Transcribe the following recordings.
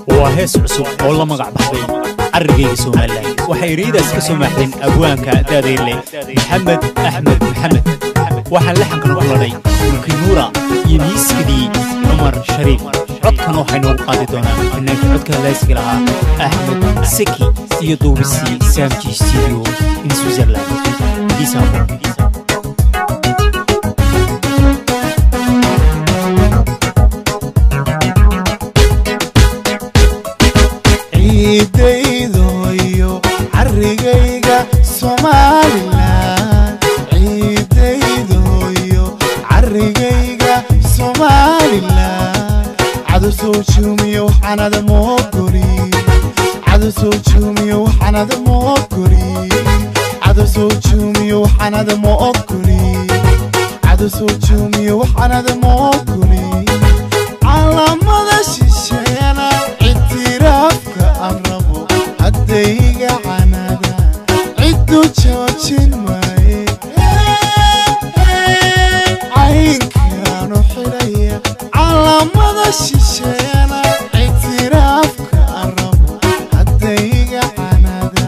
وهيس عصب والله مقع بحضي عرقي سومالي وحيريد اسكسو محدن أبوانك داديلي محمد أحمد محمد وحن لحن كنقلني الكنورة يميسكدي عمر شريف عد كانوا حينو قادي دونا إنك عد كان لايسك لها أحمد سكي يدو بسي سامجي ستيديو من سويسرلاند دي سامو ciidaydoyo carrigayga Somaliland ciidaydoyo carrigayga Somaliland cadu soo juumiyo waxanada moogori cadu soo juumiyo waxanada moogori cadu soo juumiyo waxanada moogori cadu soo juumiyo waxanada moogori calamada shisheena itiraafka arabo haddayga canada ciddu joojin maaye caynkaanu xidhaya calamada shisheena itiraafka arabo haddayga canada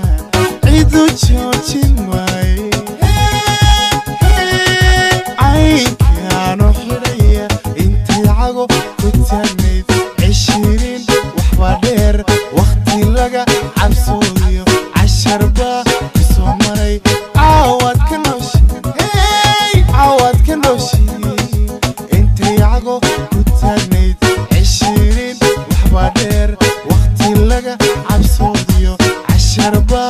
ciddu joojin maaye caynkaanu xidhaya intii cago ku taagnayd 20 waxba dheer waqti laga cabsooyo casharba soo maray caawad ka nooshi caawad ka nooshi intii cago ku taagnayd 20 waxba dheer waqti laga cabsooyo casharba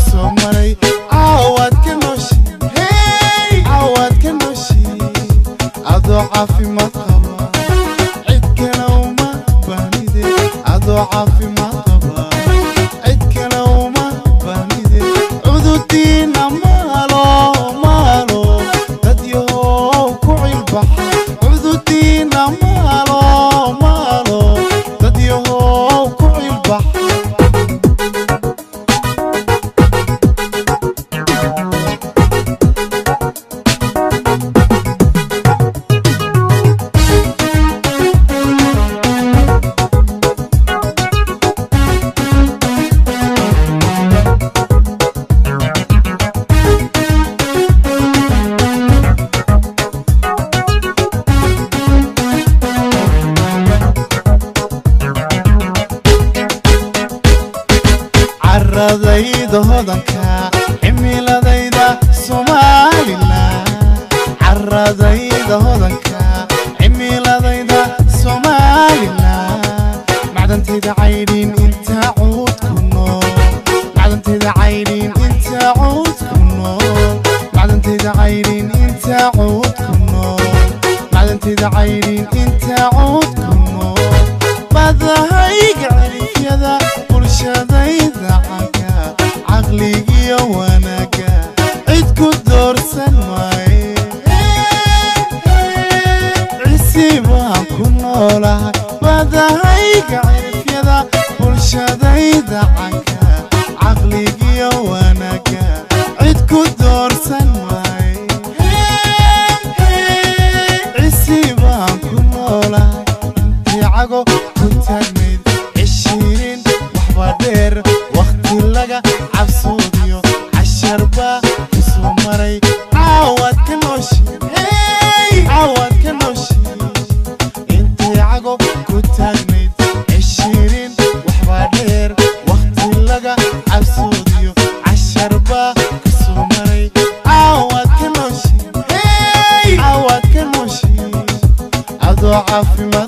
soo maray caawad ka nooshi caawad ka nooshi adoo caafimaad qaba cid kale uma baanide adoo caafimaad qaba cid kale uma baanide cududiina maalo maalo dad yahow ku cilbaxa cududiina maalo maalo dad yahow ku cilbaxa carradayda hodanka cimiladayda Somaliland carradayda hodanka cimiladayda Somaliland macdantayda caydin inta cuud ku nool macdantayda caydin inta cuud ku nool macdantayda caydin inta cuud ku nool macdantayda caydin inta cuud ku nool badahayga cirifyada bulshadayda canka caqligiyo wanaaga cid ku doorsan maaye cisi baan ku noolahay badahayga cirifyada bulshadayda canka caqligiyo wanaaga cid ku doorsan maaye cisi baan ku noolahay intii cago ku taagnayd 20 waxba dheer waqti laga cabsooyo casharba soo maray caawad ka nooshi caawad ka nooshi intii cago ku taagnayd 20 waxba dheer waqti laga cabsooyo casharba soo maray caawad ka nooshi caawad ka nooshi adoo caafimaad